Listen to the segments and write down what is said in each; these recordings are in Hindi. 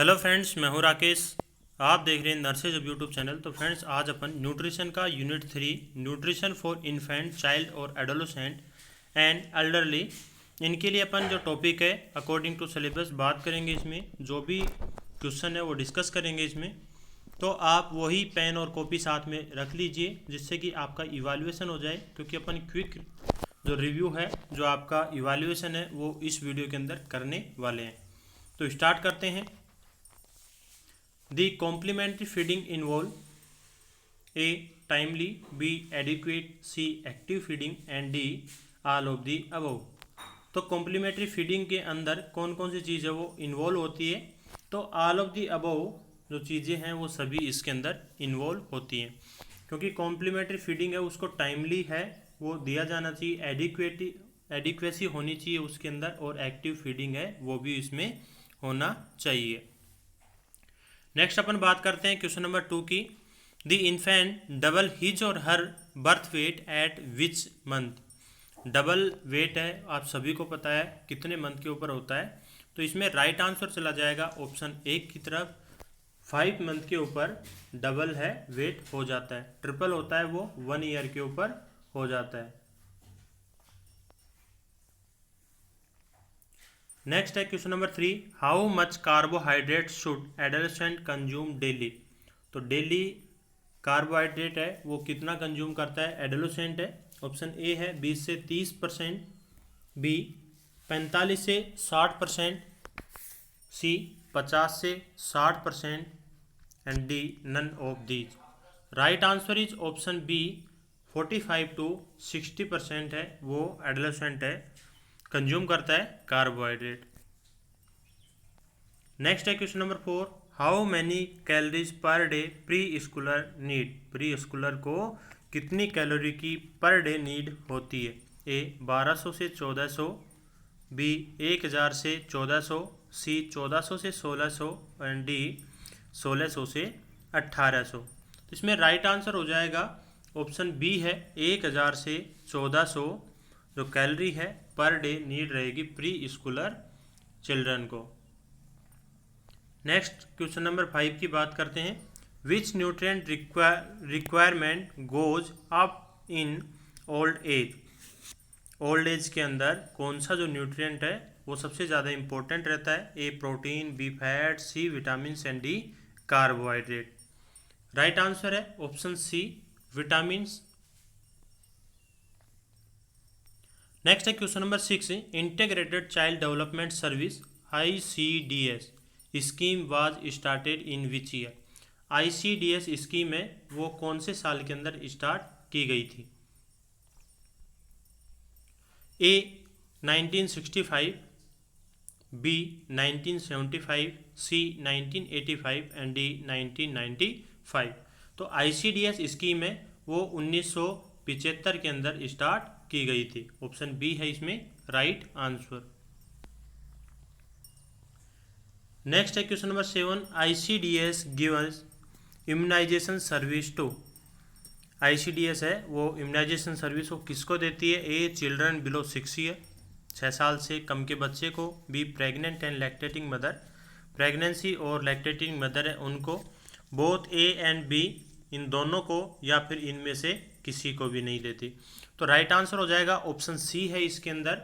हेलो फ्रेंड्स, मैं हूं राकेश। आप देख रहे हैं नर्सेज अब यूट्यूब चैनल। तो फ्रेंड्स, आज अपन न्यूट्रिशन का unit 3 nutrition for infant, child और एडोलेसेंट एंड एल्डरली, इनके लिए अपन जो टॉपिक है अकॉर्डिंग टू सिलेबस बात करेंगे। इसमें जो भी क्वेश्चन है वो डिस्कस करेंगे इसमें। तो आप वही पेन और कॉपी साथ में रख लीजिए जिससे कि आपका इवैल्यूएशन हो जाए, क्योंकि अपन क्विक जो रिव्यू है, जो आपका इवैल्यूएशन है, वो इस वीडियो के अंदर करने वाले हैं। तो स्टार्ट करते हैं। The complementary feeding involve A. Timely, B. Adequate, C. Active feeding and D. All of the above। तो कॉम्प्लीमेंट्री फीडिंग के अंदर कौन कौन सी चीज़ है वो इन्वॉल्व होती है। तो ऑल ऑफ दी अबव जो चीज़ें हैं वो सभी इसके अंदर इन्वॉल्व होती हैं, क्योंकि कॉम्प्लीमेंट्री फीडिंग है उसको टाइमली है वो दिया जाना चाहिए, एडिक्वेसी होनी चाहिए उसके अंदर, और एक्टिव फीडिंग है वो भी इसमें होना चाहिए। नेक्स्ट अपन बात करते हैं क्वेश्चन नंबर 2 की। द इन्फेंट डबल हिज और हर birth weight eight which month. Double wait है, आप सभी को पता है कितने मंथ के ऊपर होता है। तो इसमें राइट आंसर चला जाएगा ऑप्शन ए की तरफ। 5 मंथ के ऊपर डबल है वेट हो जाता है। ट्रिपल होता है वो 1 ईयर के ऊपर हो जाता है। नेक्स्ट है question number 3। How much carbohydrate should adolescent consume daily. तो डेली कार्बोहाइड्रेट है वो कितना कंज्यूम करता है एडोलेसेंट है। ऑप्शन ए है 20 से 30%, बी 45 से 60%, सी 50 से 60% and D none of these. Right answer is option B 45 to 60% है वो एडोलेसेंट है कंज्यूम करता है कार्बोहाइड्रेट। नेक्स्ट है question number 4। How many calories per day pre Schuler need. Pre Schuler को कितनी कैलोरी की पर डे नीड होती है। ए 1200 से 1400, बी 1000 से 1400, सी 1400 से 1600 एंड डी 1600 से 1800। तो इसमें राइट आंसर हो जाएगा ऑप्शन बी है 1000 से 1400 जो कैलोरी है पर डे नीड रहेगी प्री स्कूलर चिल्ड्रन को। नेक्स्ट क्वेश्चन नंबर 5 की बात करते हैं। विच nutrient requirement goes up in old age. Old age के अंदर कौन सा जो न्यूट्रिएंट है वो सबसे ज़्यादा इंपॉर्टेंट रहता है। ए protein, B fat, C vitamin and D carbohydrate. Right answer है ऑप्शन सी विटामिन। नेक्स्ट है question number 6। Integrated child development service ICDS scheme was started in which year. ICDS scheme है वो कौन से साल के अंदर स्टार्ट की गई थी। ए 1965, बी 1975, सी 1985 एंड डी 1995। तो ICDS स्कीम है वो 1975 के अंदर स्टार्ट की गई थी। ऑप्शन बी है इसमें राइट आंसर। नेक्स्ट है question number 7। ICDS gives immunisation service to. ICDS है वो इम्यूनाइजेशन सर्विस वो किसको देती है। ए चिल्ड्रन बिलो 6 ईयर, 6 साल से कम के बच्चे को, B pregnant and lactating mother, pregnancy और लैक्टेटिंग मदर है उनको, बोथ ए एंड बी इन दोनों को, या फिर इनमें से किसी को भी नहीं देती। तो राइट आंसर हो जाएगा ऑप्शन सी है इसके अंदर।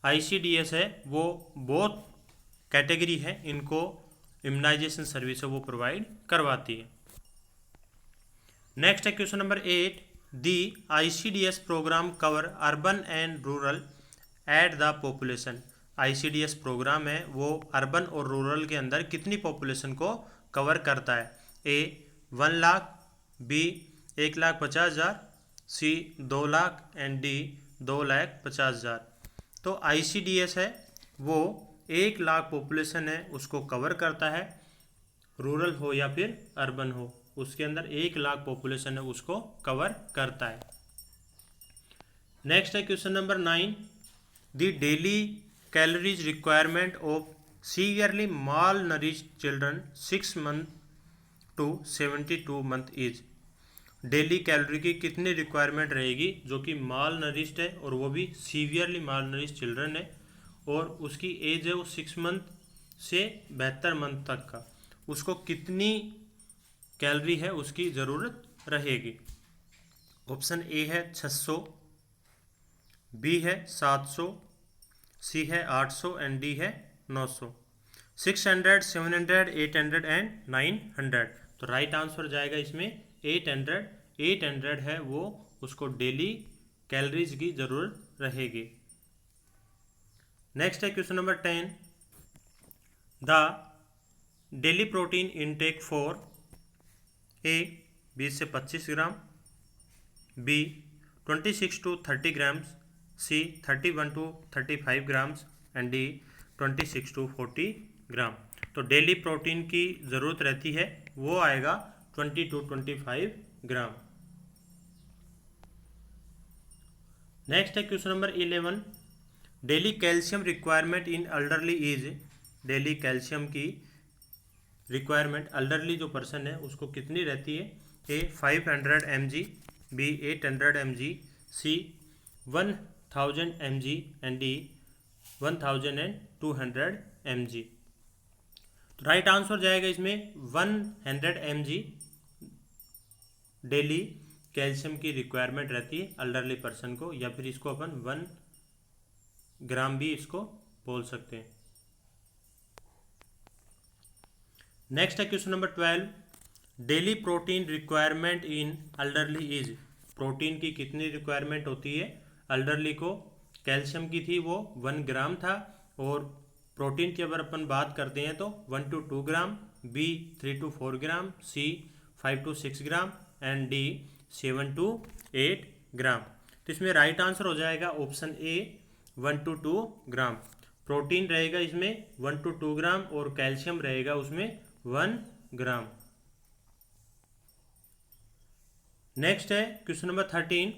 ICDS है वो बोथ कैटेगरी है इनको इम्यूनाइजेशन सर्विस है वो प्रोवाइड करवाती है। नेक्स्ट है question number 8। The ICDS program cover urban and rural at the population. ICDS program है वो अर्बन और रूरल के अंदर कितनी पॉपुलेशन को कवर करता है। A 1 lakh, B 1,50,000, C 2 lakh and D 2,50,000। तो ICDS है वो 1 लाख पॉपुलेशन है उसको कवर करता है, रूरल हो या फिर अर्बन हो, उसके अंदर 1 लाख पॉपुलेशन है उसको कवर करता है। नेक्स्ट है question number 9। The daily calories requirement of severely malnourished children 6 month to 72 month is. Daily calorie की कितनी रिक्वायरमेंट रहेगी जो कि माल नरिश्ड है और वो भी सीवियरली माल नरिश्ड चिल्ड्रन है, और उसकी एज है वो 6 मंथ से 72 मंथ तक का, उसको कितनी कैलोरी है उसकी ज़रूरत रहेगी। ऑप्शन ए है 600, बी है 700, सी है 800 एंड डी है 900। 600, 700, 800 एंड 900। तो राइट आंसर जाएगा इसमें 800। 800 है वो उसको डेली कैलोरीज की ज़रूरत रहेगी। नेक्स्ट है question number 10। The daily protein intake for a 20 से 25 ग्राम, B 26 to 30 grams, C 31 to 35 grams and D 26 to 40 ग्राम। तो डेली प्रोटीन की ज़रूरत रहती है वो आएगा 20 to 25 ग्राम। नेक्स्ट है question number 11। Daily calcium requirement in elderly is, daily calcium की रिक्वायरमेंट एल्डरली जो पर्सन है उसको कितनी रहती है। A 500 mg, B 800 mg, C 1000 mg and D 1200 mg। तो राइट आंसर जाएगा इसमें 100 mg डेली कैल्शियम की रिक्वायरमेंट रहती है एल्डरली पर्सन को, या फिर इसको अपन 1 ग्राम भी इसको बोल सकते हैं। नेक्स्ट है question number 12। Daily protein requirement in elderly is, protein की कितनी रिक्वायरमेंट होती है एल्डरली को। कैल्शियम की थी वो 1 ग्राम था, और प्रोटीन की अगर अपन बात करते हैं तो 1 to 2 gram, B 3 to 4 gram, C 5 to 6 gram and D 7 to 8 gram. तो इसमें राइट आंसर हो जाएगा option A 1 to 2 gram. Protein रहेगा इसमें 1 to 2 ग्राम और कैल्शियम रहेगा उसमें 1 ग्राम। नेक्स्ट है question number 13।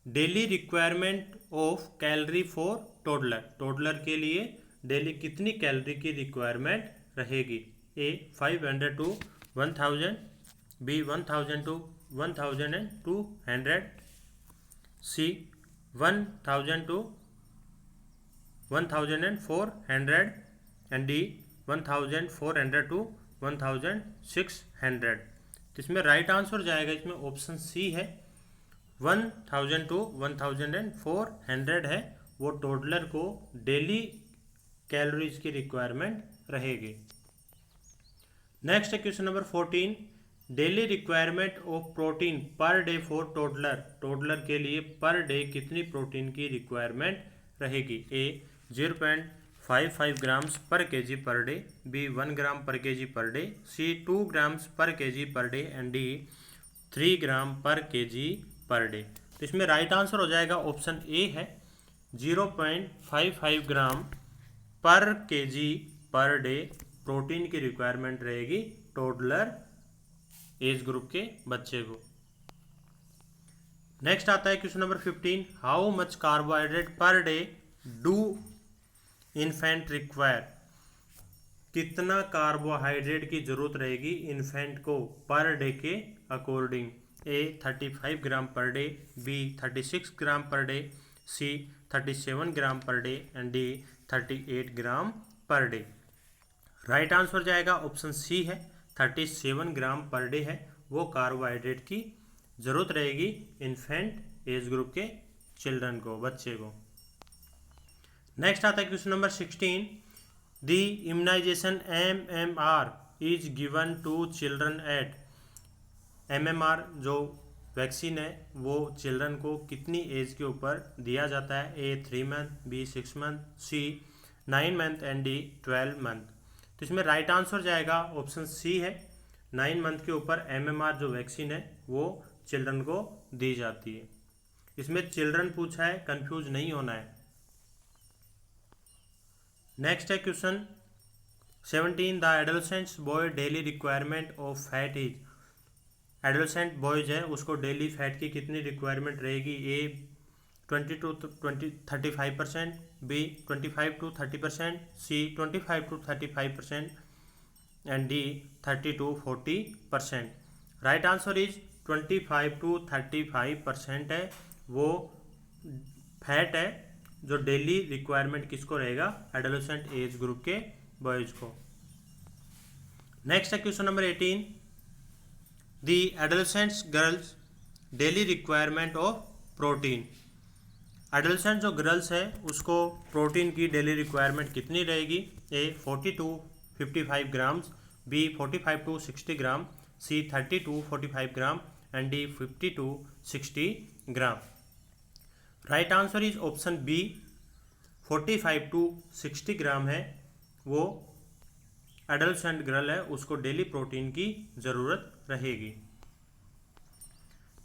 Daily requirement of calorie for toddler, toddler के लिए डेली कितनी कैलोरी की रिक्वायरमेंट रहेगी। A 500 to 1000, B 1000 to 1200, C 1000 to 1400 and D 1400 to 1600। तो इसमें राइट आंसर जाएगा इसमें ऑप्शन सी है 1000 to 1400 है वो टोडलर को डेली कैलोरीज की रिक्वायरमेंट रहेगी। नेक्स्ट है question number 14। Daily requirement of protein per day for toddler, toddler के लिए पर डे कितनी प्रोटीन की रिक्वायरमेंट रहेगी। ए 0.55 ग्राम्स पर केजी पर डे, बी 1 ग्राम पर केजी पर डे, सी 2 ग्राम्स पर KG per day and D 3 ग्राम पर केजी पर डे। तो इसमें राइट आंसर हो जाएगा ऑप्शन ए है 0.55 ग्राम पर केजी पर डे प्रोटीन की रिक्वायरमेंट रहेगी टोडलर एज ग्रुप के बच्चे को। नेक्स्ट आता है question number 15। How much carbohydrate per day do infant require, कितना कार्बोहाइड्रेट की जरूरत रहेगी इन्फेंट को पर डे के according. A 35 gram per day, B 36 gram per day, C 37 gram per day and D 38 gram per day. Right answer जाएगा ऑप्शन सी है 37 ग्राम पर डे है वो कार्बोहाइड्रेट की ज़रूरत रहेगी इन्फेंट एज ग्रुप के चिल्ड्रन को, बच्चे को। नेक्स्ट आता है question number 16। The immunisation MMR is given to children at, MMR जो वैक्सीन है वो चिल्ड्रन को कितनी एज के ऊपर दिया जाता है। A 3 month, B 6 month, C 9 month and D 12 month. तो इसमें राइट आंसर जाएगा ऑप्शन सी है 9 मंथ के ऊपर MMR जो वैक्सीन है वो चिल्ड्रन को दी जाती है। इसमें चिल्ड्रन पूछा है, कंफ्यूज नहीं होना है। नेक्स्ट है question 17। The adolescent boy daily requirement of fat is, adolescent boys है उसको डेली फैट की कितनी रिक्वायरमेंट रहेगी। A 20 to 35%, B 25 to 30%, C 25 to 35% and D 30 to 40%। Right answer is 25 to 35% है वो फैट है जो डेली रिक्वायरमेंट किसको रहेगा एडोलसेंट एज ग्रुप के बॉयज़ को। नेक्स्ट है question number 18, the adolescents girls daily requirement of protein. Adolescent जो गर्ल्स है उसको प्रोटीन की डेली रिक्वायरमेंट कितनी रहेगी? A 40 to 55 grams, B 45 to 60 gram, C 30 to 45 gram and D 50 to 60 gram. Right answer is option B, 45 to 60 gram है वो एडोलेसेंट गर्ल है उसको डेली प्रोटीन की ज़रूरत रहेगी।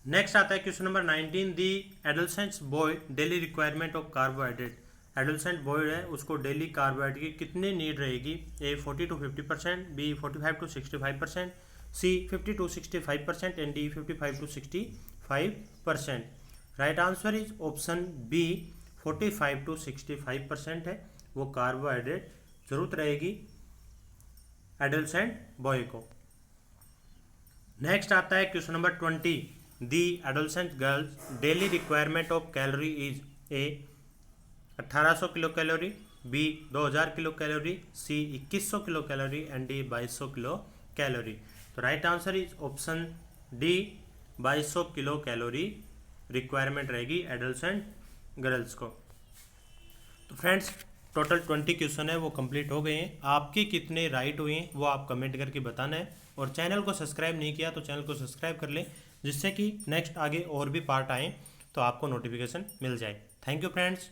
नेक्स्ट आता है question number 19, the adolescent boy daily requirement of carbohydrate. Adolescent boy है उसको डेली कार्बोहाइड्रेट की कितनी नीड रहेगी? A 40 to 50%, B 45 to 65%, C 50 to 65% and D 55 to 65%। Right answer is option B, 45 to 65% है वो कार्बोहाइड्रेट जरूरत रहेगी एडोलेसेंट बॉय को। नेक्स्ट आता है question number 20, the adolescent girls daily requirement of calorie is a 1800 kilo calorie, B 2000 kilo calorie, C 2100 kilo calorie and D 2200 kilo calorie. तो right answer is option D, 2200 kilo calorie requirement रहेगी एडोलेसेंट गर्ल्स को। तो फ्रेंड्स टोटल 20 क्वेश्चन है वो कंप्लीट हो गए हैं। आपके कितने राइट हुए हैं वो आप कमेंट करके बताना है, और चैनल को सब्सक्राइब नहीं किया तो चैनल को सब्सक्राइब कर लें, जिससे कि नेक्स्ट आगे और भी पार्ट आएँ तो आपको नोटिफिकेशन मिल जाए। Thank you friends.